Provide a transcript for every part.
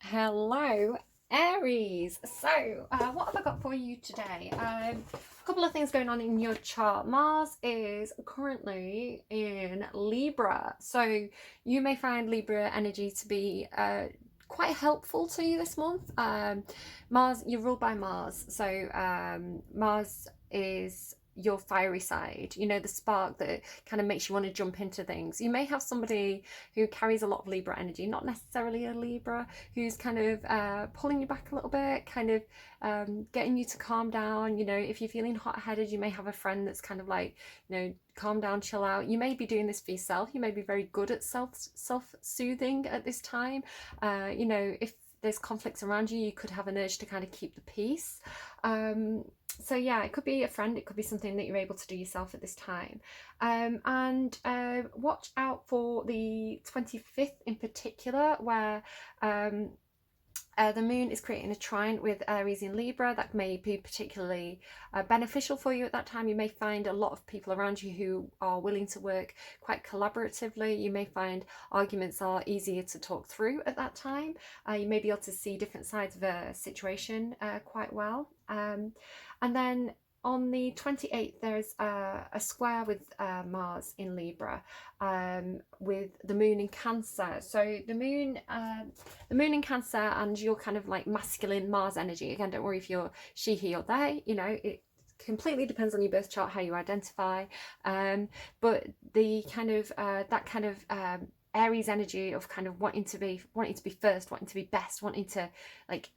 Hello, Aries. So, what have I got for you today? A couple of things going on in your chart. Mars is currently in Libra, so you may find Libra energy to be quite helpful to you this month. Mars, you're ruled by Mars, so Mars is your fiery side, you know, the spark that kind of makes you want to jump into things. You may have somebody who carries a lot of Libra energy, not necessarily a Libra, who's kind of pulling you back a little bit, kind of getting you to calm down. You know, if you're feeling hot-headed, you may have a friend that's kind of like, you know, calm down, chill out. You may be doing this for yourself. You may be very good at self-soothing at this time. You know, if there's conflicts around you, you could have an urge to kind of keep the peace. So yeah, it could be a friend, it could be something that you're able to do yourself at this time. And watch out for the 25th in particular, where the moon is creating a trine with Aries in Libra. That may be particularly beneficial for you at that time. You may find a lot of people around you who are willing to work quite collaboratively. You may find arguments are easier to talk through at that time. You may be able to see different sides of a situation quite well. And then on the 28th, there's a square with Mars in Libra, with the moon in Cancer. So the moon in Cancer and your kind of like masculine Mars energy. Again, don't worry if you're she, he, or they. You know, it completely depends on your birth chart how you identify. But the kind of that kind of Aries energy of kind of wanting to be first, wanting to be best, wanting to like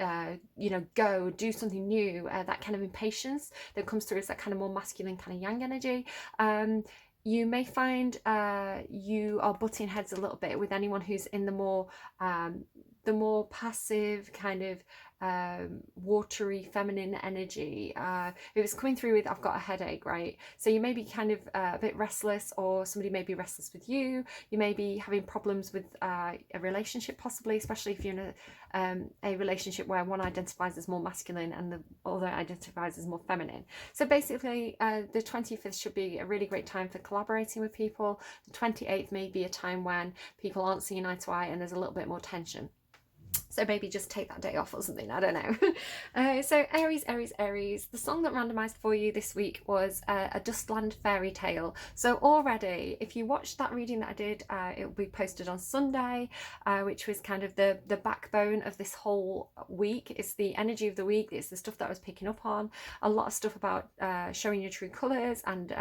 you know, go do something new, that kind of impatience that comes through is that kind of more masculine kind of yang energy. You may find you are butting heads a little bit with anyone who's in the more passive kind of watery feminine energy. It was coming through with I've got a headache, right? So you may be kind of a bit restless, or somebody may be restless with you. You may be having problems with a relationship, possibly, especially if you're in a relationship where one identifies as more masculine and the other identifies as more feminine. So basically the 25th should be a really great time for collaborating with people. The 28th may be a time when people aren't seeing eye to eye and there's a little bit more tension. So maybe just take that day off or something, I don't know. So Aries, Aries, Aries. The song that randomised for you this week was a Dustland fairy tale. So already, if you watched that reading that I did, it will be posted on Sunday, which was kind of the backbone of this whole week. It's the energy of the week. It's the stuff that I was picking up on. A lot of stuff about showing your true colours and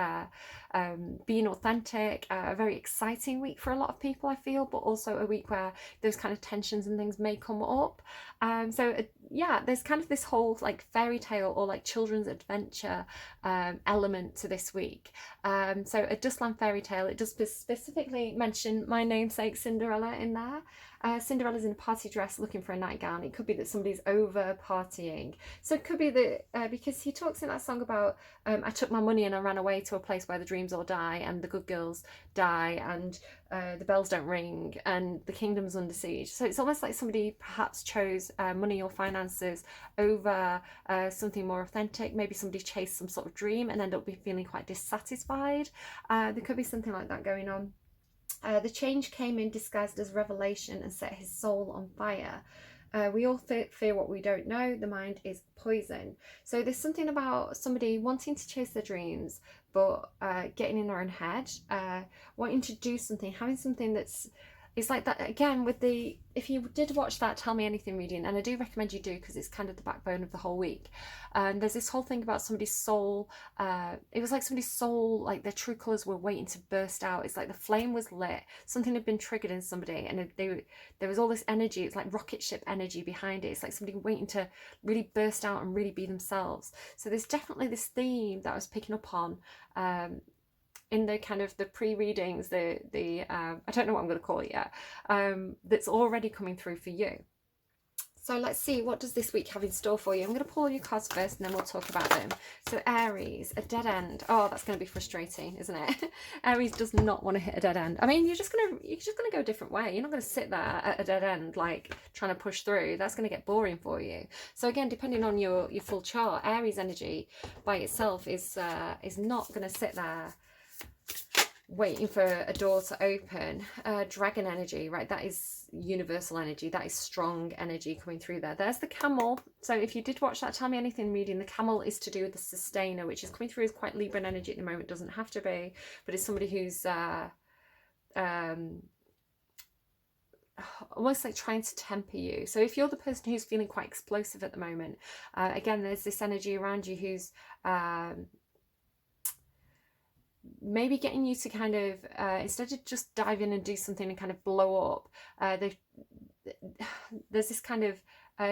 being authentic. A very exciting week for a lot of people, I feel, but also a week where those kind of tensions and things may come up. Yeah, there's kind of this whole like fairy tale or like children's adventure element to this week. So a Dustland fairy tale, it does specifically mention my namesake Cinderella in there. Cinderella's in a party dress looking for a nightgown. It could be that somebody's over partying. So it could be that because he talks in that song about I took my money and I ran away to a place where the dreams all die and the good girls die and the bells don't ring and the kingdom's under siege. So it's almost like somebody perhaps chose money or finances over something more authentic. Maybe somebody chased some sort of dream and ended up feeling quite dissatisfied. There could be something like that going on. The change came in disguised as revelation and set his soul on fire. We all fear what we don't know. The mind is poison. So there's something about somebody wanting to chase their dreams, but getting in their own head, wanting to do something, having something that's, it's like that again with the, if you did watch that Tell Me Anything reading, and I do recommend you do because it's kind of the backbone of the whole week. There's this whole thing about somebody's soul. It was like somebody's soul, like their true colours were waiting to burst out. It's like the flame was lit. Something had been triggered in somebody, and there was all this energy. It's like rocket ship energy behind it. It's like somebody waiting to really burst out and really be themselves. So there's definitely this theme that I was picking up on. In the kind of the pre-readings, I don't know what I'm going to call it yet, that's already coming through for you. So let's see, what does this week have in store for you? I'm going to pull your cards first and then we'll talk about them. So Aries, a dead end. Oh, that's going to be frustrating, isn't it? Aries does not want to hit a dead end. I mean, you're just going to go a different way. You're not going to sit there at a dead end, like trying to push through. That's going to get boring for you. So again, depending on your full chart, Aries energy by itself is not going to sit there waiting for a door to open. Dragon energy, right? That is universal energy. That is strong energy coming through there. There's the camel. So if you did watch that Tell Me Anything reading, the camel is to do with the sustainer, which is coming through as quite Libran energy at the moment. Doesn't have to be, but it's somebody who's almost like trying to temper you. So if you're the person who's feeling quite explosive at the moment, again, there's this energy around you who's maybe getting you to kind of, instead of just dive in and do something and kind of blow up, there's this kind of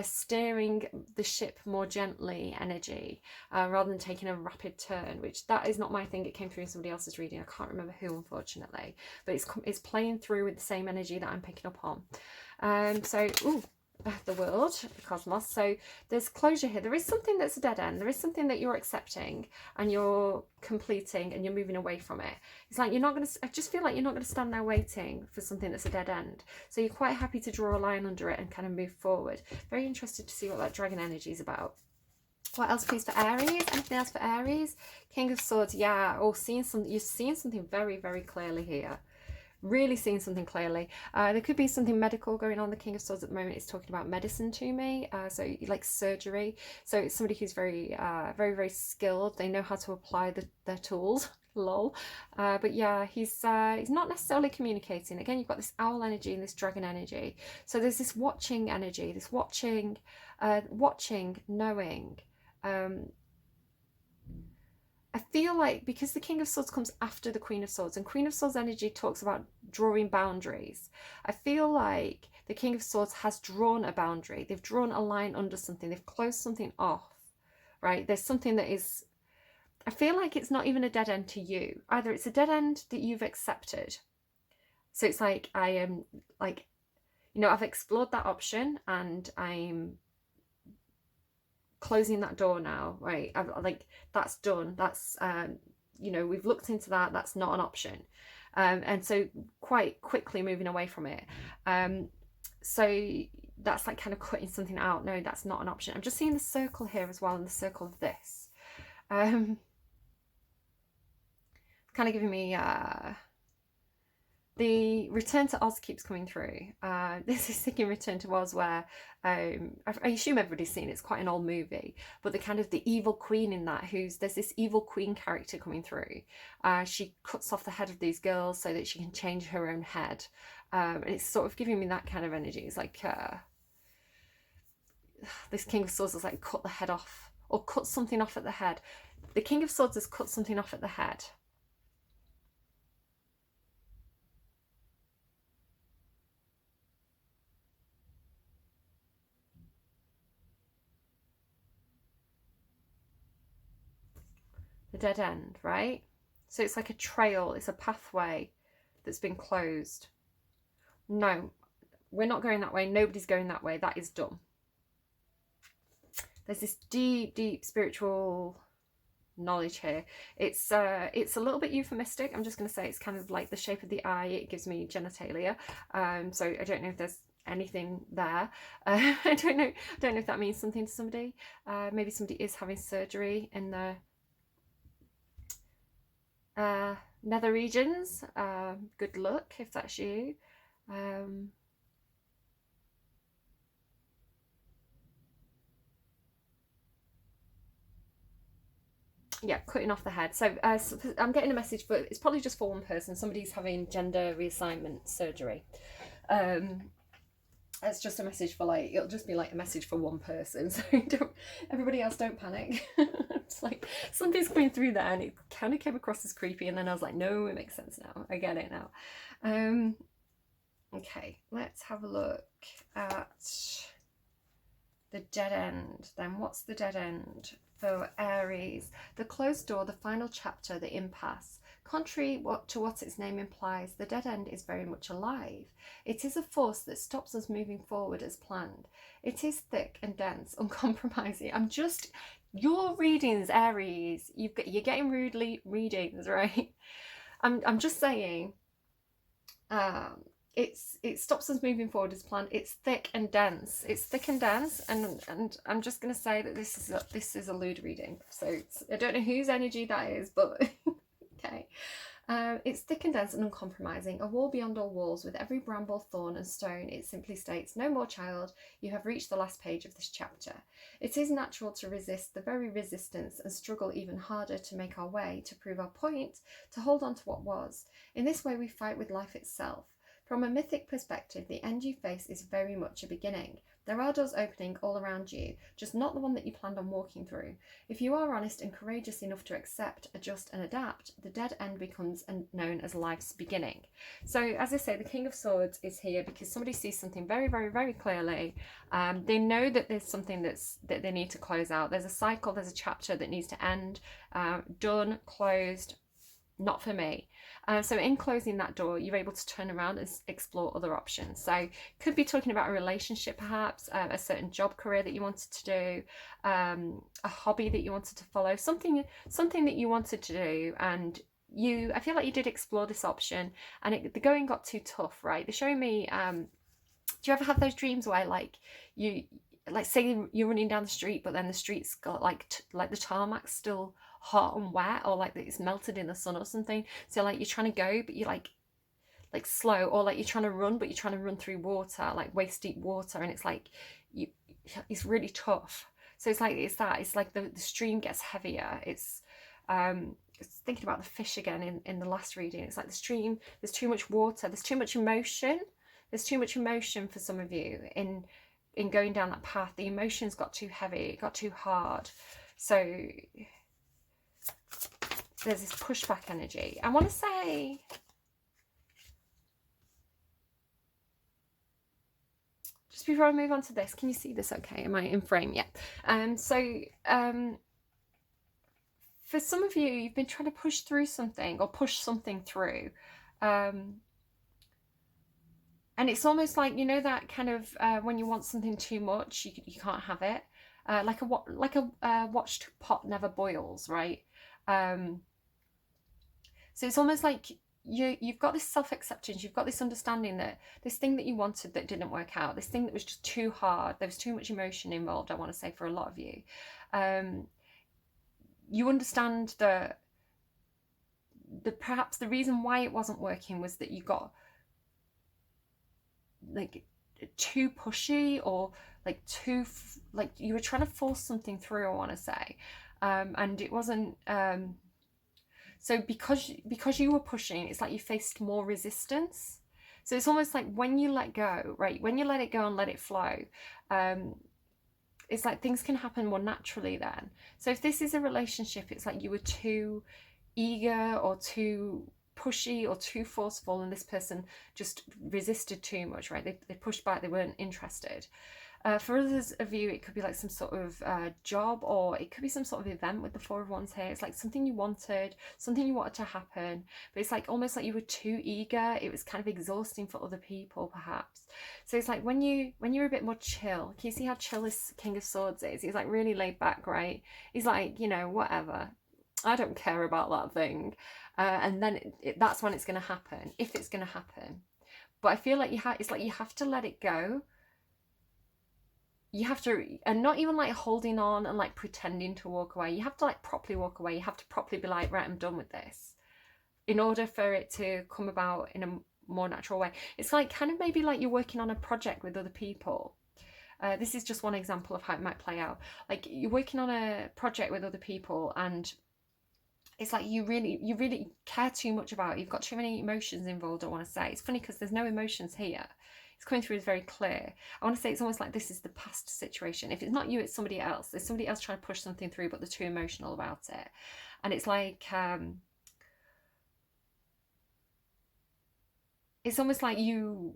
steering the ship more gently energy, rather than taking a rapid turn, which that is not my thing. It came through in somebody else's reading. I can't remember who, unfortunately, but it's playing through with the same energy that I'm picking up on. So, ooh, the world, the cosmos. So there's closure here. There is something that's a dead end. There is something that you're accepting and you're completing and you're moving away from it. It's like you're not going to, I just feel like you're not going to stand there waiting for something that's a dead end. So you're quite happy to draw a line under it and kind of move forward. Very interested to see what that dragon energy is about. What else, please, for Aries? Anything else for Aries? King of Swords. Yeah. Or seeing something. You're seeing something very, very clearly here. Really seeing something clearly. There could be something medical going on. The King of Swords at the moment is talking about medicine to me, so like surgery. So it's somebody who's very very skilled. They know how to apply their tools. Lol. But yeah, he's not necessarily communicating. Again, you've got this owl energy and this dragon energy. So there's this watching energy, this watching, knowing. I feel like because the King of Swords comes after the Queen of Swords, and Queen of Swords energy talks about drawing boundaries, I feel like the King of Swords has drawn a boundary. They've drawn a line under something. They've closed something off, right? There's something that is, I feel like it's not even a dead end to you. Either it's a dead end that you've accepted. So it's like, I am like, you know, I've explored that option and I'm closing that door now, right? Like, that's done. That's you know, we've looked into that. That's not an option. And so quite quickly moving away from it. So that's like kind of cutting something out. No, that's not an option. I'm just seeing the circle here as well, and the circle of this. Kind of giving me the return to Oz keeps coming through. This is thinking Return to Oz, where I assume everybody's seen it. It's quite an old movie, but the kind of the evil queen in that, there's this evil queen character coming through. She cuts off the head of these girls so that she can change her own head, and it's sort of giving me that kind of energy. It's like this King of Swords is like cut the head off, or cut something off at the head. The King of Swords has cut something off at the head. The dead end, right? So it's like a trail, it's a pathway that's been closed. No, we're not going that way. Nobody's going that way. That is done. There's this deep spiritual knowledge here. It's a little bit euphemistic. I'm just going to say it's kind of like the shape of the eye. It gives me genitalia. So I don't know if there's anything there. I don't know if that means something to somebody. Maybe somebody is having surgery in the nether regions. Good luck if that's you. Yeah, cutting off the head. So I'm getting a message, but it's probably just for one person. Somebody's having gender reassignment surgery. It's just a message for, like, it'll just be like a message for one person. So everybody else don't panic. It's like something's coming through there, and it kind of came across as creepy, and then I was like, no, it makes sense now. I get it now. Okay, let's have a look at the dead end. Then what's the dead end for Aries? The closed door, the final chapter, the impasse. Contrary to what its name implies, the dead end is very much alive. It is a force that stops us moving forward as planned. It is thick and dense, uncompromising. Your readings, Aries, you're getting rudely readings, right? I'm just saying, it stops us moving forward as planned. It's thick and dense. It's thick and dense, and I'm just going to say that this is a lewd reading. So I don't know whose energy that is, but okay. It's thick and dense and uncompromising, a wall beyond all walls, with every bramble, thorn and stone. It simply states, no more, child, you have reached the last page of this chapter. It is natural to resist the very resistance and struggle even harder to make our way, to prove our point, to hold on to what was. In this way we fight with life itself. From a mythic perspective, the end you face is very much a beginning. There are doors opening all around you, just not the one that you planned on walking through. If you are honest and courageous enough to accept, adjust and adapt, the dead end becomes known as life's beginning. So as I say, the King of Swords is here because somebody sees something very, very, very clearly. They know that there's something that they need to close out. There's a cycle, there's a chapter that needs to end, done, closed, not for me. So in closing that door, you're able to turn around and explore other options. So could be talking about a relationship, perhaps, a certain job career that you wanted to do, a hobby that you wanted to follow, something that you wanted to do, and I feel like you did explore this option, and the going got too tough, right? They're showing me, do you ever have those dreams where say you're running down the street, but then the street's got like the tarmac's still hot and wet, or like it's melted in the sun or something, so like you're trying to go but you're like slow, or like you're trying to run but you're trying to run through water, like waist deep water, and it's like it's really tough. So it's like the stream gets heavier. It's thinking about the fish again in the last reading. It's like the stream, there's too much water, there's too much emotion for some of you in going down that path. The emotions got too heavy, it got too hard. So there's this pushback energy. I want to say, just before I move on to this, can you see this okay? Am I in frame? Yeah. For some of you, you've been trying to push through something or push something through. And it's almost like, you know, that kind of when you want something too much, you can't have it. Like a watched pot never boils, right? So it's almost like you've got this self-acceptance, you've got this understanding that this thing that you wanted that didn't work out, this thing that was just too hard, there was too much emotion involved, I want to say, for a lot of you. You understand that perhaps the reason why it wasn't working was that you got like too pushy, or like you were trying to force something through, I want to say, and it wasn't. So because you were pushing, it's like you faced more resistance. So it's almost like when you let go, right? When you let it go and let it flow, it's like things can happen more naturally then. So if this is a relationship, it's like you were too eager or too pushy or too forceful, and this person just resisted too much, right? They pushed back, they weren't interested. For others of you, it could be like some sort of job, or it could be some sort of event with the Four of Wands here. It's like something you wanted to happen, but it's like almost like you were too eager. It was kind of exhausting for other people, perhaps. So it's like when you're a bit more chill. Can you see how chill this King of Swords is? He's like really laid back, right? He's like, you know, whatever. I don't care about that thing. And then that's when it's going to happen, if it's going to happen. But I feel like it's like you have to let it go. You have to, and not even like holding on and like pretending to walk away. You have to like properly walk away. You have to properly be like, right, I'm done with this, in order for it to come about in a more natural way. It's like kind of maybe like you're working on a project with other people. This is just one example of how it might play out. Like you're working on a project with other people, and it's like you really care too much about it. You've got too many emotions involved, I want to say. It's funny because there's no emotions here. It's coming through as very clear. I want to say it's almost like this is the past situation. If it's not you, it's somebody else. There's somebody else trying to push something through, but they're too emotional about it. And it's like, it's almost like you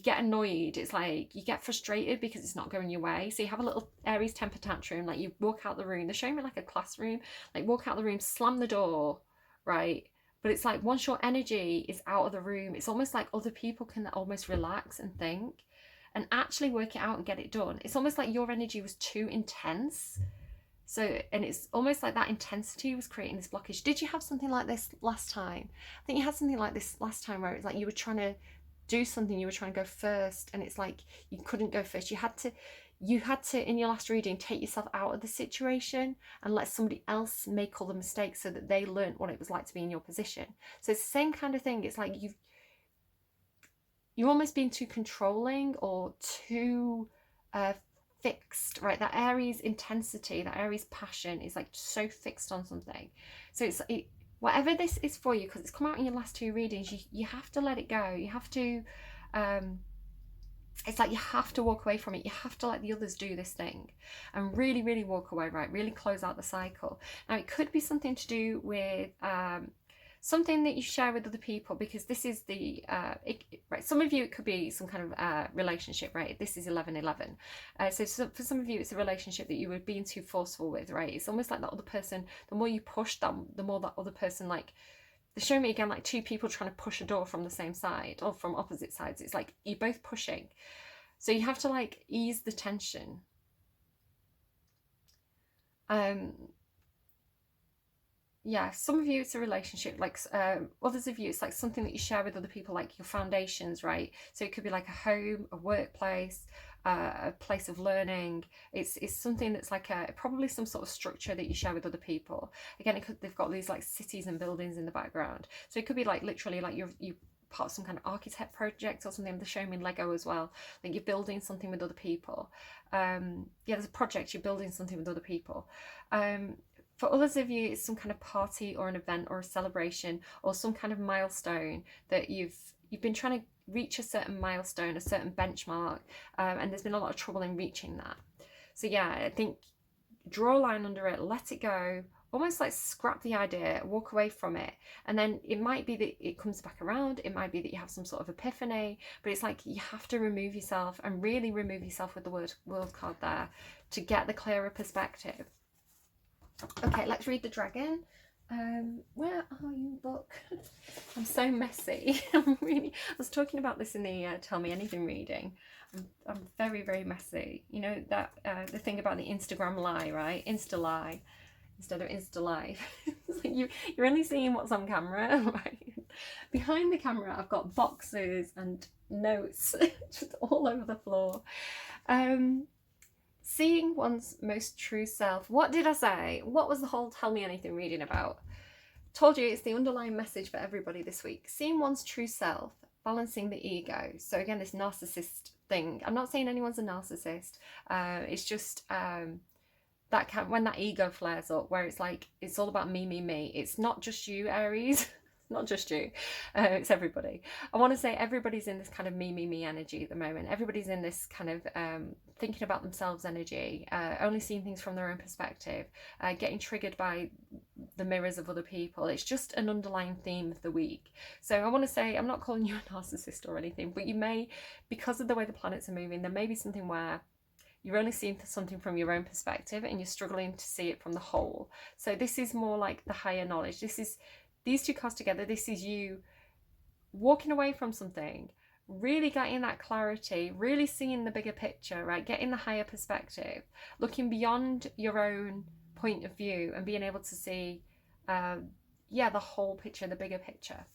get annoyed. It's like you get frustrated because it's not going your way. So you have a little Aries temper tantrum, like you walk out the room. They're showing me like a classroom, like walk out the room, slam the door, right? But it's like once your energy is out of the room, it's almost like other people can almost relax and think and actually work it out and get it done. It's almost like your energy was too intense. So, and it's almost like that intensity was creating this blockage. Did you have something like this last time? I think you had something like this last time where it's like you were trying to do something, you were trying to go first, and it's like you couldn't go first. You had to in your last reading take yourself out of the situation and let somebody else make all the mistakes so that they learned what it was like to be in your position. So it's the same kind of thing. It's like you're almost being too controlling or too fixed, right? That Aries intensity, that Aries passion is like so fixed on something. So whatever this is for you, because it's come out in your last two readings, you have to let it go. You have to it's like you have to walk away from it. You have to let the others do this thing and really, really walk away, right? Really close out the cycle. Now, it could be something to do with something that you share with other people, because this is the, right, some of you, it could be some kind of relationship, right? This is 1111. So for some of you, it's a relationship that you were being too forceful with, right? It's almost like that other person, the more you push them, the more that other person, like, they're showing me again like two people trying to push a door from the same side or from opposite sides. It's like you're both pushing. So you have to like ease the tension. Yeah, some of you it's a relationship, like others of you it's like something that you share with other people, like your foundations, right? So it could be like a home, a workplace, a place of learning. It's something that's like probably some sort of structure that you share with other people. Again, they've got these like cities and buildings in the background. So it could be like literally like you part of some kind of architect project or something. They're showing me Lego as well. Like you're building something with other people. Yeah, there's a project, you're building something with other people. For others of you, it's some kind of party or an event or a celebration or some kind of milestone that you've been trying to reach, a certain milestone, a certain benchmark, and there's been a lot of trouble in reaching that. So yeah, I think draw a line under it, let it go, almost like scrap the idea, walk away from it. And then it might be that it comes back around, it might be that you have some sort of epiphany, but it's like you have to remove yourself and really remove yourself with the world card there to get the clearer perspective. Okay, let's read the dragon. Where are you, book? I'm so messy. I was talking about this in the Tell Me Anything reading. I'm very, very messy. You know that the thing about the Instagram lie, right? Insta lie instead of Insta live. It's like you're only seeing what's on camera, right? Behind the camera, I've got boxes and notes just all over the floor. Seeing one's most true self. What did I say? What was the whole Tell Me Anything reading about? Told you it's the underlying message for everybody this week. Seeing one's true self, balancing the ego. So again, this narcissist thing. I'm not saying anyone's a narcissist. It's just that when that ego flares up, where it's like it's all about me, me, me. It's not just you, Aries. Not just you, it's everybody. I want to say everybody's in this kind of me, me, me energy at the moment. Everybody's in this kind of thinking about themselves energy, only seeing things from their own perspective, getting triggered by the mirrors of other people. It's just an underlying theme of the week. So I want to say, I'm not calling you a narcissist or anything, but you may, because of the way the planets are moving, there may be something where you're only seeing something from your own perspective and you're struggling to see it from the whole. So this is more like the higher knowledge. This is these two cards together. This is you walking away from something, really getting that clarity, really seeing the bigger picture, right? Getting the higher perspective, looking beyond your own point of view and being able to see, the whole picture, the bigger picture.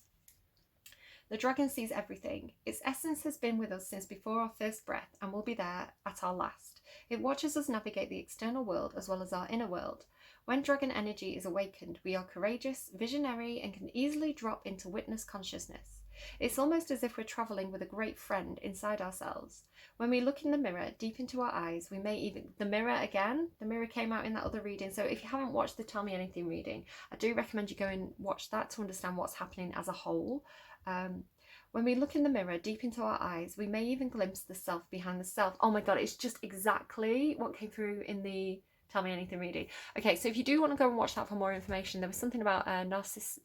The dragon sees everything. Its essence has been with us since before our first breath and will be there at our last. It watches us navigate the external world as well as our inner world. When dragon energy is awakened, we are courageous, visionary, and can easily drop into witness consciousness. It's almost as if we're travelling with a great friend inside ourselves. When we look in the mirror, deep into our eyes, we may even... The mirror came out in that other reading. So if you haven't watched the Tell Me Anything reading, I do recommend you go and watch that to understand what's happening as a whole. When we look in the mirror, deep into our eyes, we may even glimpse the self behind the self. Oh my God, it's just exactly what came through in the Tell Me Anything reading. Okay, so if you do want to go and watch that for more information, there was something about Narcissus,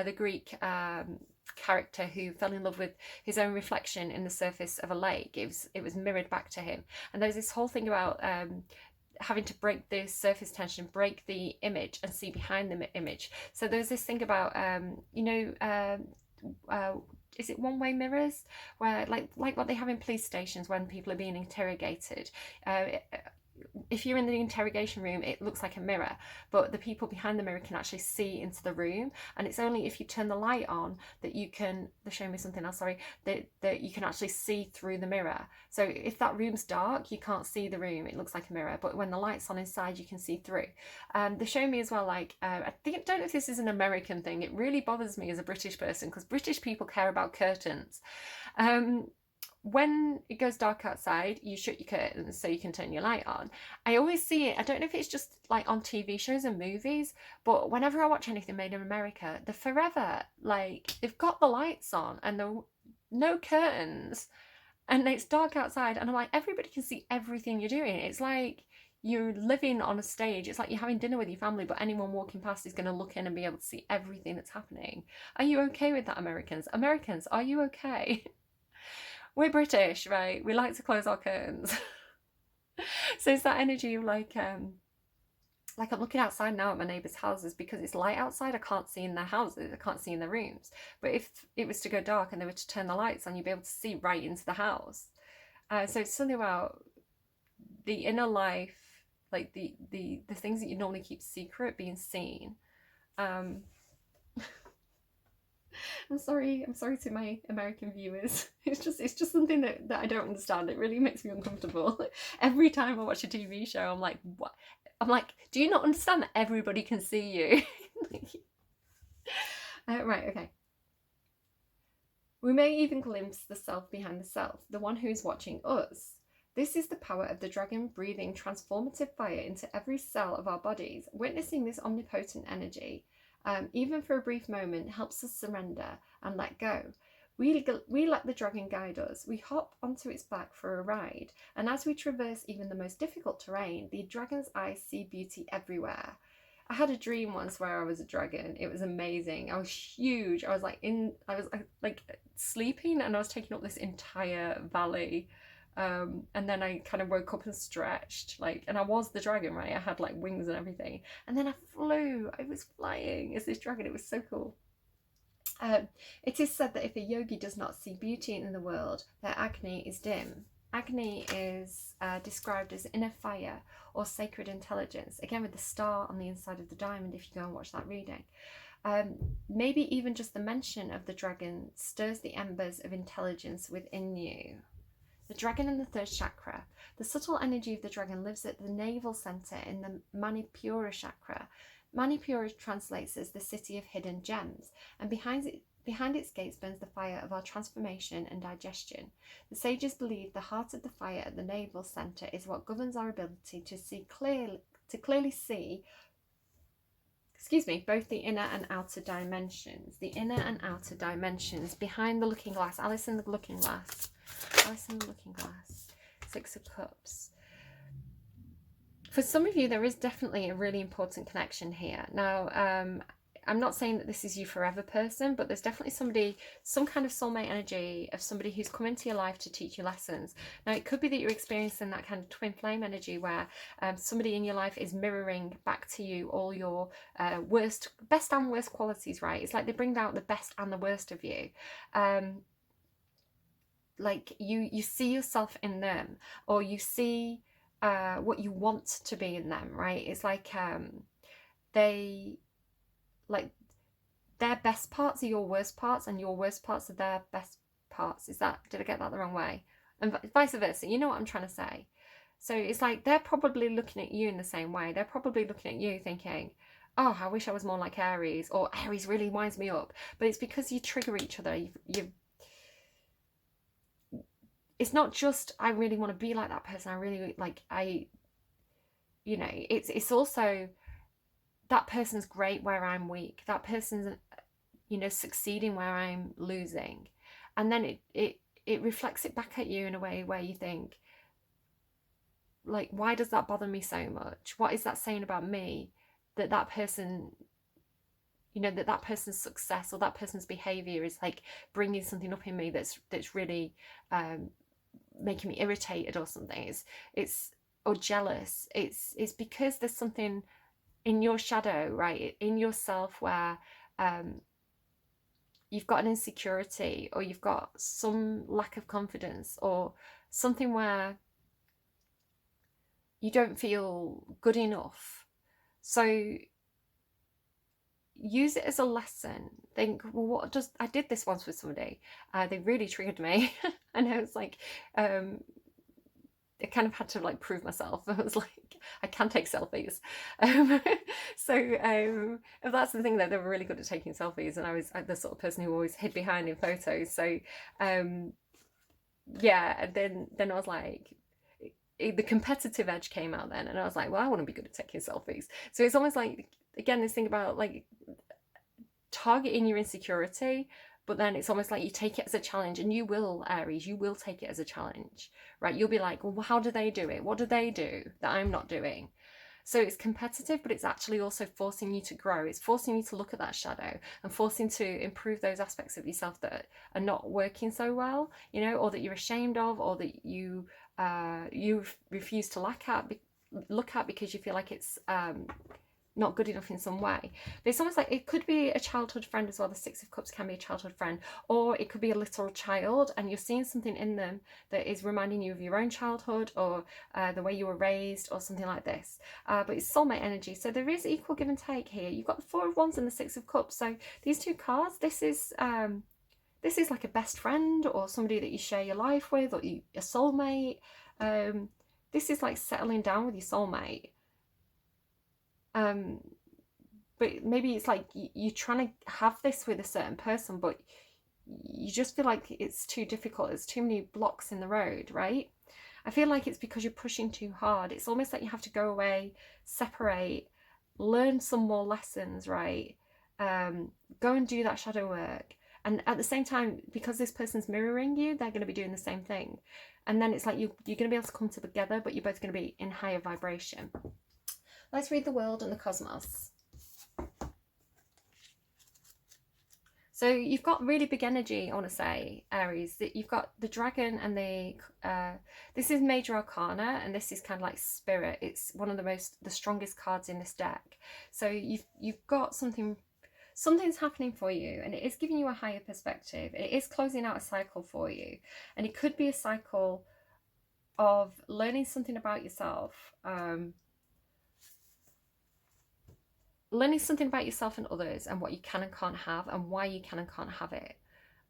the Greek character who fell in love with his own reflection in the surface of a lake. It was mirrored back to him. And there's this whole thing about having to break the surface tension, break the image and see behind the image. So there's this thing about, is it one-way mirrors, where like what they have in police stations when people are being interrogated. if you're in the interrogation room, it looks like a mirror, but the people behind the mirror can actually see into the room, and it's only if you turn the light on that you can, they're showing me something else, sorry, that you can actually see through the mirror. So if that room's dark, you can't see the room, it looks like a mirror, but when the light's on inside, you can see through. They're showing me as well, like, I don't know if this is an American thing, it really bothers me as a British person, because British people care about curtains. When it goes dark outside, you shut your curtains so you can turn your light on. I always see it, I don't know if it's just like on TV shows and movies, but whenever I watch anything made in America, they're forever, like, they've got the lights on and there no curtains and it's dark outside, and I'm like, everybody can see everything you're doing. It's like you're living on a stage. It's like you're having dinner with your family, but anyone walking past is going to look in and be able to see everything that's happening. Are you okay with that, Americans? Americans, are you okay? We're British, right? We like to close our curtains. So it's that energy of like I'm looking outside now at my neighbours' houses, because it's light outside, I can't see in their houses, I can't see in their rooms. But if it was to go dark and they were to turn the lights on, you'd be able to see right into the house. So it's something about the inner life, like the things that you normally keep secret being seen. I'm sorry to my American viewers. It's just something that I don't understand. It really makes me uncomfortable. Every time I watch a TV show, I'm like, what? I'm like, do you not understand that everybody can see you? Right, okay. We may even glimpse the self behind the self, the one who is watching us. This is the power of the dragon breathing transformative fire into every cell of our bodies. Witnessing this omnipotent energy, even for a brief moment, helps us surrender and let go. We let the dragon guide us. We hop onto its back for a ride, and as we traverse even the most difficult terrain, the dragon's eyes see beauty everywhere. I had a dream once where I was a dragon. It was amazing. I was huge. I was like sleeping, and I was taking up this entire valley. And then I kind of woke up and stretched, like, and I was the dragon, right? I had like wings and everything. And then I flew. I was flying as this dragon. It was so cool. It is said that if a yogi does not see beauty in the world, their Agni is dim. Agni is described as inner fire or sacred intelligence, again with the star on the inside of the diamond if you go and watch that reading. Maybe even just the mention of the dragon stirs the embers of intelligence within you. The dragon in the third chakra. The subtle energy of the dragon lives at the navel center in the Manipura chakra. Manipura translates as the city of hidden gems, and behind its gates burns the fire of our transformation and digestion. The sages believe the heart of the fire at the navel center is what governs our ability to clearly see both the inner and outer dimensions. The inner and outer dimensions behind the looking glass. Alice in the Looking Glass. Six of Cups. For some of you, there is definitely a really important connection here. Now, I'm not saying that this is you forever person, but there's definitely some kind of soulmate energy of somebody who's come into your life to teach you lessons. Now, it could be that you're experiencing that kind of twin flame energy where somebody in your life is mirroring back to you all your best and worst qualities, right? It's like they bring out the best and the worst of you. Like you see yourself in them, or you see what you want to be in them, right? It's like their best parts are your worst parts, and your worst parts are their best parts. Did I get that the wrong way? And vice versa, you know what I'm trying to say. So it's like they're probably looking at you in the same way. They're probably looking at you thinking, oh, I wish I was more like Aries, or Aries really winds me up. But it's because you trigger each other. It's not just I really want to be like that person. I really it's also that person's great where I'm weak. That person's succeeding where I'm losing, and then it reflects it back at you in a way where you think, like, why does that bother me so much? What is that saying about me that person, that person's success or that person's behavior is like bringing something up in me that's really making me irritated or something. It's or jealous. It's because there's something in your shadow, right, in yourself, where you've got an insecurity, or you've got some lack of confidence, or something where you don't feel good enough. So use it as a lesson. Think, well, what does, I did this once with somebody, they really triggered me. And I was like, I kind of had to like prove myself. I was like, I can take selfies. If that's the thing, that they were really good at taking selfies, and I was the sort of person who always hid behind in photos. So yeah, and then I was like, the competitive edge came out then, and I was like, well, I want to be good at taking selfies. So it's almost like, again, this thing about like targeting your insecurity, but then it's almost like you take it as a challenge. And you will, Aries, you will take it as a challenge, right? You'll be like, well, how do they do it? What do they do that I'm not doing? So it's competitive, but it's actually also forcing you to grow. It's forcing you to look at that shadow and forcing to improve those aspects of yourself that are not working so well, you know, or that you're ashamed of, or that you refuse to look at because you feel like it's not good enough in some way. But it's almost like it could be a childhood friend as well. The Six of Cups can be a childhood friend, or it could be a little child, and you're seeing something in them that is reminding you of your own childhood, or the way you were raised, or something like this. But it's soulmate energy, so there is equal give and take here. You've got the Four of Wands and the Six of Cups. So these two cards, this is like a best friend, or somebody that you share your life with, or a soulmate. This is like settling down with your soulmate. But maybe it's like you're trying to have this with a certain person, but you just feel like it's too difficult. There's too many blocks in the road, right? I feel like it's because you're pushing too hard. It's almost like you have to go away, separate, learn some more lessons, right? Go and do that shadow work. And at the same time, because this person's mirroring you, they're going to be doing the same thing. And then it's like you're going to be able to come together, but you're both going to be in higher vibration. Let's read the world and the cosmos. So you've got really big energy, I want to say, Aries. That you've got the dragon and the this is major arcana, and this is kind of like spirit. It's one of the strongest cards in this deck. So you've got something's happening for you, and it is giving you a higher perspective. It is closing out a cycle for you, and it could be a cycle of learning something about yourself. Learning something about yourself and others, and what you can and can't have, and why you can and can't have it.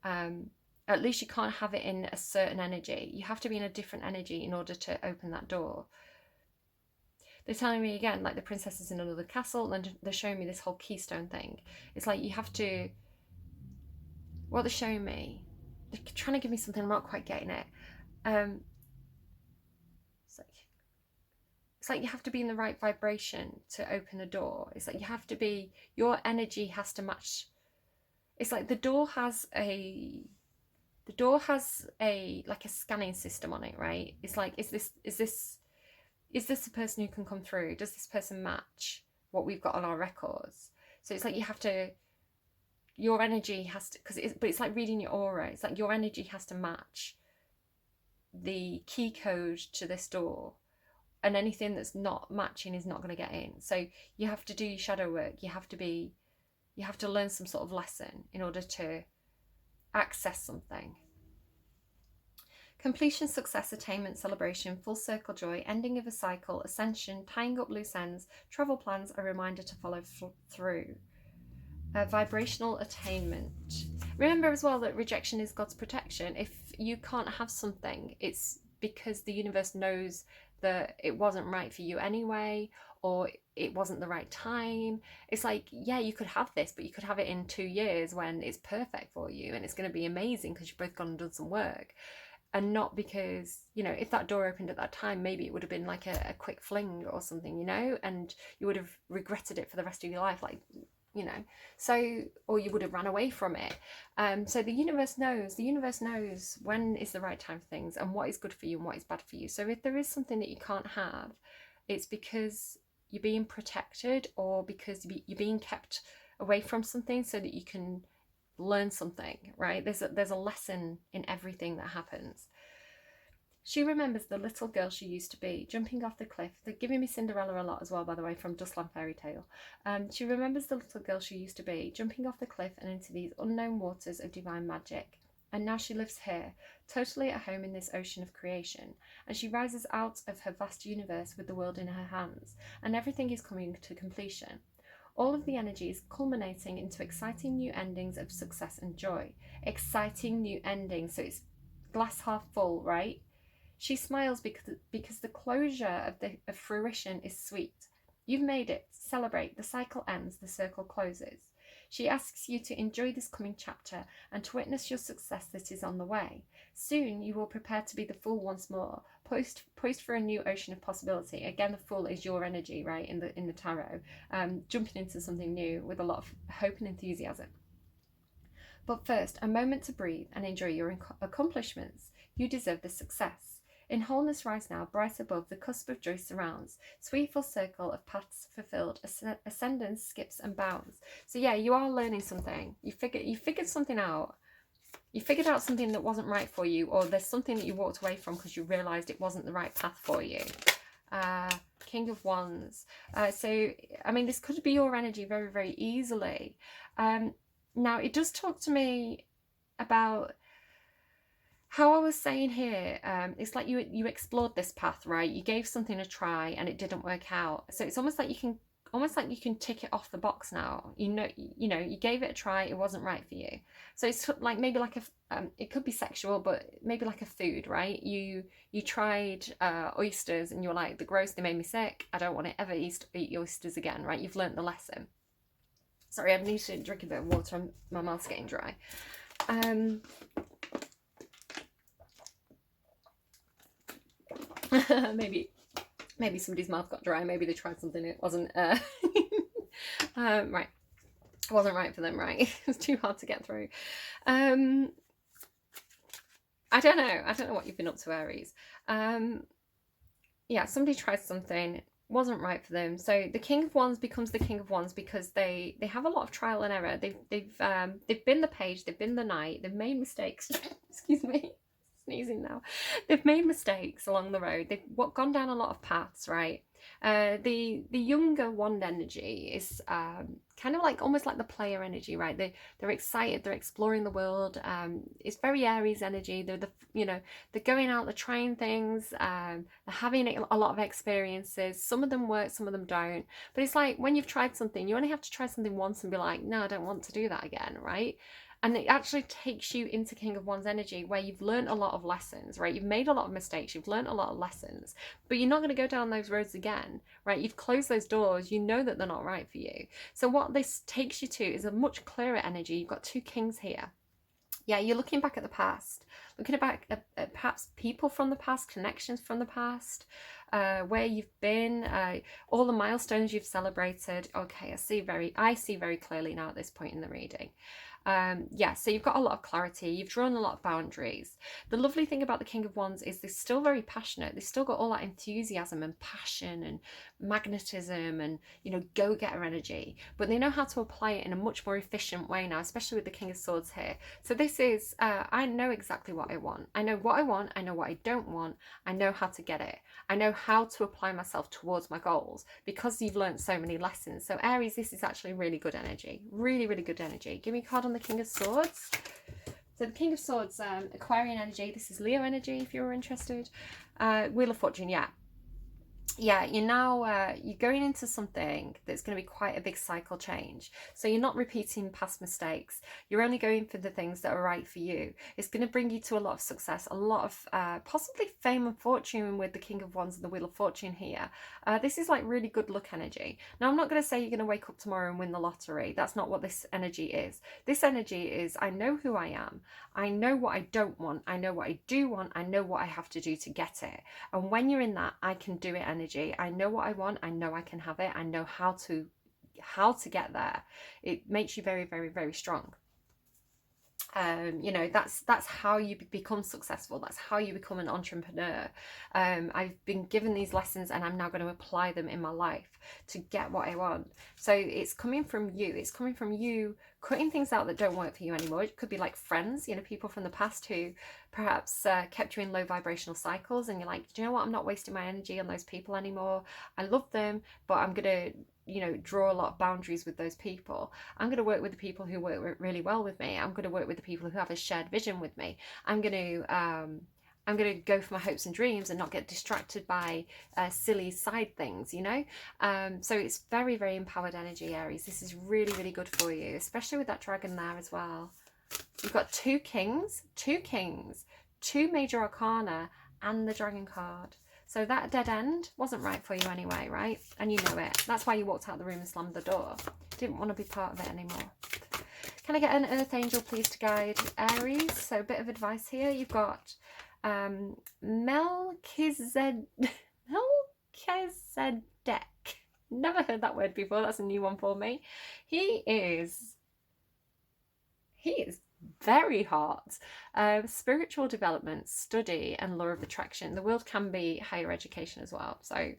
At least you can't have it in a certain energy. You have to be in a different energy in order to open that door. They're telling me again, like the princess is in another castle, and they're showing me this whole keystone thing. It's like you have to, what they're showing me, they're trying to give me something, I'm not quite getting it. It's like you have to be in the right vibration to open a door. It's like you have to be, your energy has to match. It's like the door has a like a scanning system on it, right? It's like, is this the person who can come through? Does this person match what we've got on our records? So it's like you have to, your energy has to, but it's like reading your aura. It's like your energy has to match the key code to this door, and anything that's not matching is not going to get in. So you have to do your shadow work. You have to learn some sort of lesson in order to access something. Completion, success, attainment, celebration, full circle joy, ending of a cycle, ascension, tying up loose ends, travel plans, a reminder to follow through. Vibrational attainment. Remember as well that rejection is God's protection. If you can't have something, it's because the universe knows that it wasn't right for you anyway, or it wasn't the right time. It's like, yeah, you could have this, but you could have it in 2 years when it's perfect for you, and it's going to be amazing because you've both gone and done some work. And not because, you know, if that door opened at that time, maybe it would have been like a quick fling or something, you know, and you would have regretted it for the rest of your life, like, you know, so, or you would have ran away from it. So the universe knows when is the right time for things, and what is good for you and what is bad for you. So if there is something that you can't have, it's because you're being protected, or because you're being kept away from something so that you can learn something, right? There's a lesson in everything that happens. She remembers the little girl she used to be, jumping off the cliff. They're giving me Cinderella a lot as well, by the way, from Dustland Fairy Tale. She remembers the little girl she used to be, jumping off the cliff and into these unknown waters of divine magic. And now she lives here, totally at home in this ocean of creation, and she rises out of her vast universe with the world in her hands, and everything is coming to completion. All of the energy is culminating into exciting new endings of success and joy. Exciting new endings, so it's glass half full, right? She smiles because the closure of fruition is sweet. You've made it. Celebrate. The cycle ends, the circle closes. She asks you to enjoy this coming chapter and to witness your success that is on the way. Soon you will prepare to be the Fool once more, poised for a new ocean of possibility. Again, the Fool is your energy, right, in the tarot, jumping into something new with a lot of hope and enthusiasm. But first, a moment to breathe and enjoy your accomplishments. You deserve this success. In wholeness rise now, bright above, the cusp of joy surrounds. Sweet full circle of paths fulfilled, ascendance skips and bounds. So yeah, you are learning something. You figured something out. You figured out something that wasn't right for you, or there's something that you walked away from because you realised it wasn't the right path for you. King of Wands. So, I mean, this could be your energy very, very easily. Now, it does talk to me about how I was saying here, it's like you explored this path, right? You gave something a try and it didn't work out. So it's almost like you can tick it off the box now. You know, you gave it a try, it wasn't right for you. So it's like maybe like it could be sexual, but maybe like a food, right? You tried oysters and you're like, they're gross, they made me sick. I don't want to ever eat oysters again, right? You've learned the lesson. Sorry, I need to drink a bit of water. My mouth's getting dry. maybe somebody's mouth got dry. Maybe they tried something it wasn't right. It wasn't right for them, right? It was too hard to get through. I don't know what you've been up to, Aries. Yeah, somebody tried something, wasn't right for them. So the King of Wands becomes the King of Wands because they have a lot of trial and error. They've been the page, they've been the knight, they've made mistakes. Excuse me. Sneezing now. They've made mistakes along the road. They've gone down a lot of paths, right? The younger wand energy is kind of like almost like the player energy, right? They're excited, they're exploring the world. It's very Aries energy. They're they're going out, they're trying things, they're having a lot of experiences. Some of them work, some of them don't. But it's like when you've tried something, you only have to try something once and be like, no, I don't want to do that again, right? And it actually takes you into King of Wands energy where you've learned a lot of lessons, right? You've made a lot of mistakes, you've learned a lot of lessons, but you're not going to go down those roads again, right? You've closed those doors, you know that they're not right for you. So what this takes you to is a much clearer energy. You've got two kings here. Yeah, you're looking back at the past, looking back at perhaps people from the past, connections from the past, where you've been, all the milestones you've celebrated. Okay, I see very clearly now at this point in the reading. Yeah, so you've got a lot of clarity, you've drawn a lot of boundaries. The lovely thing about the King of Wands is they're still very passionate. They've still got all that enthusiasm and passion and magnetism and, go-getter energy, but they know how to apply it in a much more efficient way now, especially with the King of Swords here. So this is, I know exactly what I want. I know what I want, I know what I don't want, I know how to get it. I know how to apply myself towards my goals because you've learned so many lessons. So Aries, this is actually really good energy. Really, really good energy. Give me a card on the King of Swords. So the King of Swords, Aquarian energy. This is Leo energy if you're interested. Wheel of Fortune, yeah. Yeah, you're going into something that's going to be quite a big cycle change. So you're not repeating past mistakes. You're only going for the things that are right for you. It's going to bring you to a lot of success, a lot of possibly fame and fortune with the King of Wands and the Wheel of Fortune here. This is like really good luck energy. Now, I'm not going to say you're going to wake up tomorrow and win the lottery. That's not what this energy is. This energy is, I know who I am. I know what I don't want. I know what I do want. I know what I have to do to get it. And when you're in that, I can do it energy. I know what I want. I know I can have it. I know how to get there. It makes you very, very, very strong. That's how you become successful. That's how you become an entrepreneur. I've been given these lessons and I'm now going to apply them in my life to get what I want. So it's coming from you. It's coming from you cutting things out that don't work for you anymore. It could be like friends, you know, people from the past who perhaps kept you in low vibrational cycles, and you're like, do you know what, I'm not wasting my energy on those people anymore. I love them, but I'm gonna, you know, draw a lot of boundaries with those people. I'm going to work with the people who work really well with me. I'm going to work with the people who have a shared vision with me. I'm going to go for my hopes and dreams and not get distracted by silly side things, you know. So it's very, very empowered energy, Aries. This is really, really good for you, especially with that dragon there as well. You've got two kings, two major arcana, and the dragon card. So that dead end wasn't right for you anyway, right? And you know it. That's why you walked out the room and slammed the door. Didn't want to be part of it anymore. Can I get an earth angel, please, to guide Aries? So a bit of advice here. You've got Melchizedek. Never heard that word before. That's a new one for me. He is very hot. Spiritual development, study, and law of attraction. The world can be higher education as well. So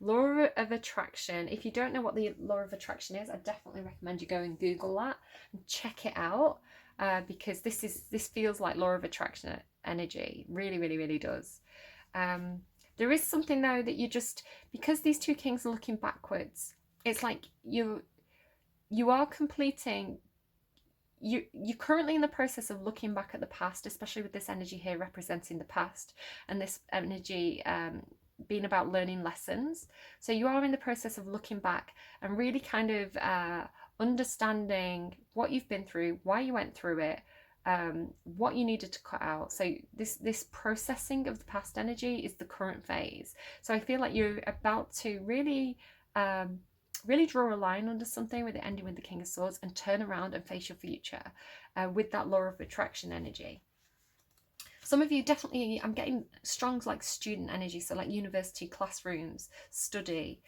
law of attraction. If you don't know what the law of attraction is, I definitely recommend you go and Google that and check it out, because this feels like law of attraction energy. Really, really, really does. There is something though that you just, because these two kings are looking backwards, it's like you are completing. You're currently in the process of looking back at the past, especially with this energy here representing the past, and this energy being about learning lessons. So you are in the process of looking back and really kind of understanding what you've been through, why you went through it, what you needed to cut out. So this processing of the past energy is the current phase. So I feel like you're about to really really draw a line under something with it ending with the King of Swords, and turn around and face your future with that law of attraction energy. Some of you definitely, I'm getting strong like student energy, so like university classrooms, study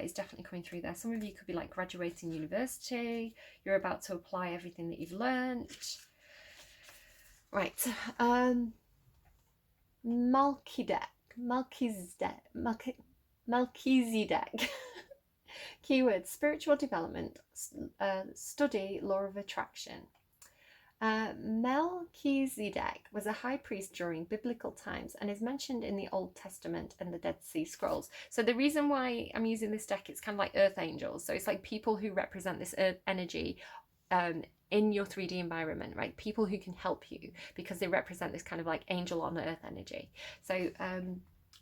is definitely coming through there. Some of you could be like graduating university, you're about to apply everything that you've learned. Right, Melchizedek. Keyword: spiritual development, study, law of attraction. Melchizedek was a high priest during biblical times and is mentioned in the Old Testament and the Dead Sea Scrolls. So the reason why I'm using this deck, it's kind of like earth angels. So it's like people who represent this earth energy in your 3D environment, right? People who can help you because they represent this kind of like angel on earth energy. So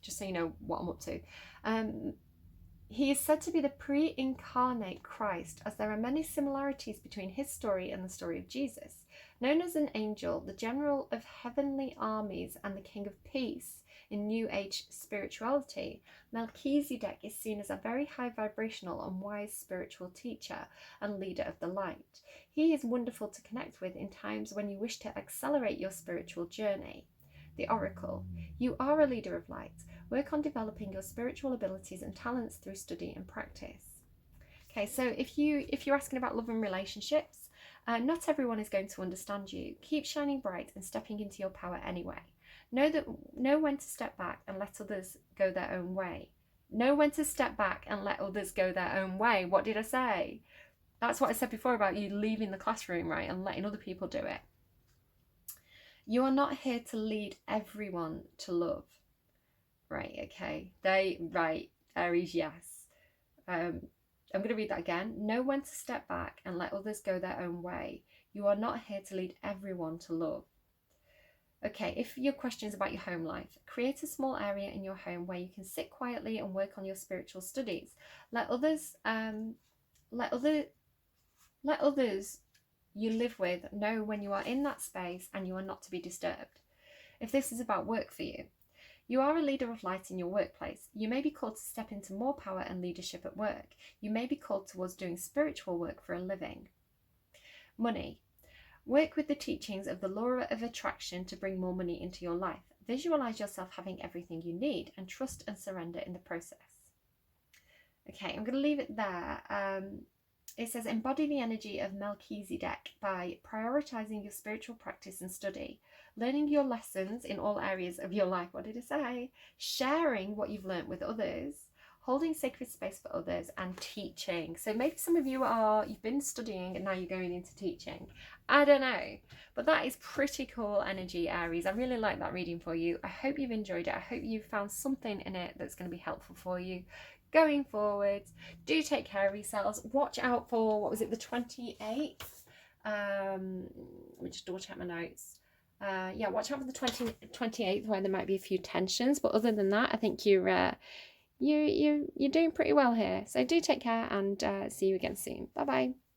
just so you know what I'm up to. He is said to be the pre-incarnate Christ, as there are many similarities between his story and the story of Jesus. Known as an angel, the general of heavenly armies, and the king of peace in New Age spirituality, Melchizedek is seen as a very high vibrational and wise spiritual teacher and leader of the light. He is wonderful to connect with in times when you wish to accelerate your spiritual journey. The Oracle: you are a leader of light. Work on developing your spiritual abilities and talents through study and practice. Okay, so if you're asking about love and relationships, not everyone is going to understand you. Keep shining bright and stepping into your power anyway. Know when to step back and let others go their own way. Know when to step back and let others go their own way. What did I say? That's what I said before about you leaving the classroom, right, and letting other people do it. You are not here to lead everyone to love. Right, okay. Aries, yes. I'm going to read that again. Know when to step back and let others go their own way. You are not here to lead everyone to love. Okay, if your question is about your home life, create a small area in your home where you can sit quietly and work on your spiritual studies. Let others you live with know when you are in that space and you are not to be disturbed. If this is about work for you, you are a leader of light in your workplace. You may be called to step into more power and leadership at work. You may be called towards doing spiritual work for a living. Money. Work with the teachings of the law of attraction to bring more money into your life. Visualize yourself having everything you need and trust and surrender in the process. Okay, I'm going to leave it there. It says, embody the energy of Melchizedek by prioritizing your spiritual practice and study, learning your lessons in all areas of your life. What did I say? Sharing what you've learnt with others, holding sacred space for others, and teaching. So maybe some of you've been studying and now you're going into teaching. I don't know. But that is pretty cool energy, Aries. I really like that reading for you. I hope you've enjoyed it. I hope you found something in it that's going to be helpful for you going forwards. Do take care of yourselves. Watch out for, what was it, the 28th? Let me just double check my notes. Yeah, watch out for the 28th, where there might be a few tensions. But other than that, I think you're doing pretty well here. So do take care, and see you again soon. Bye bye.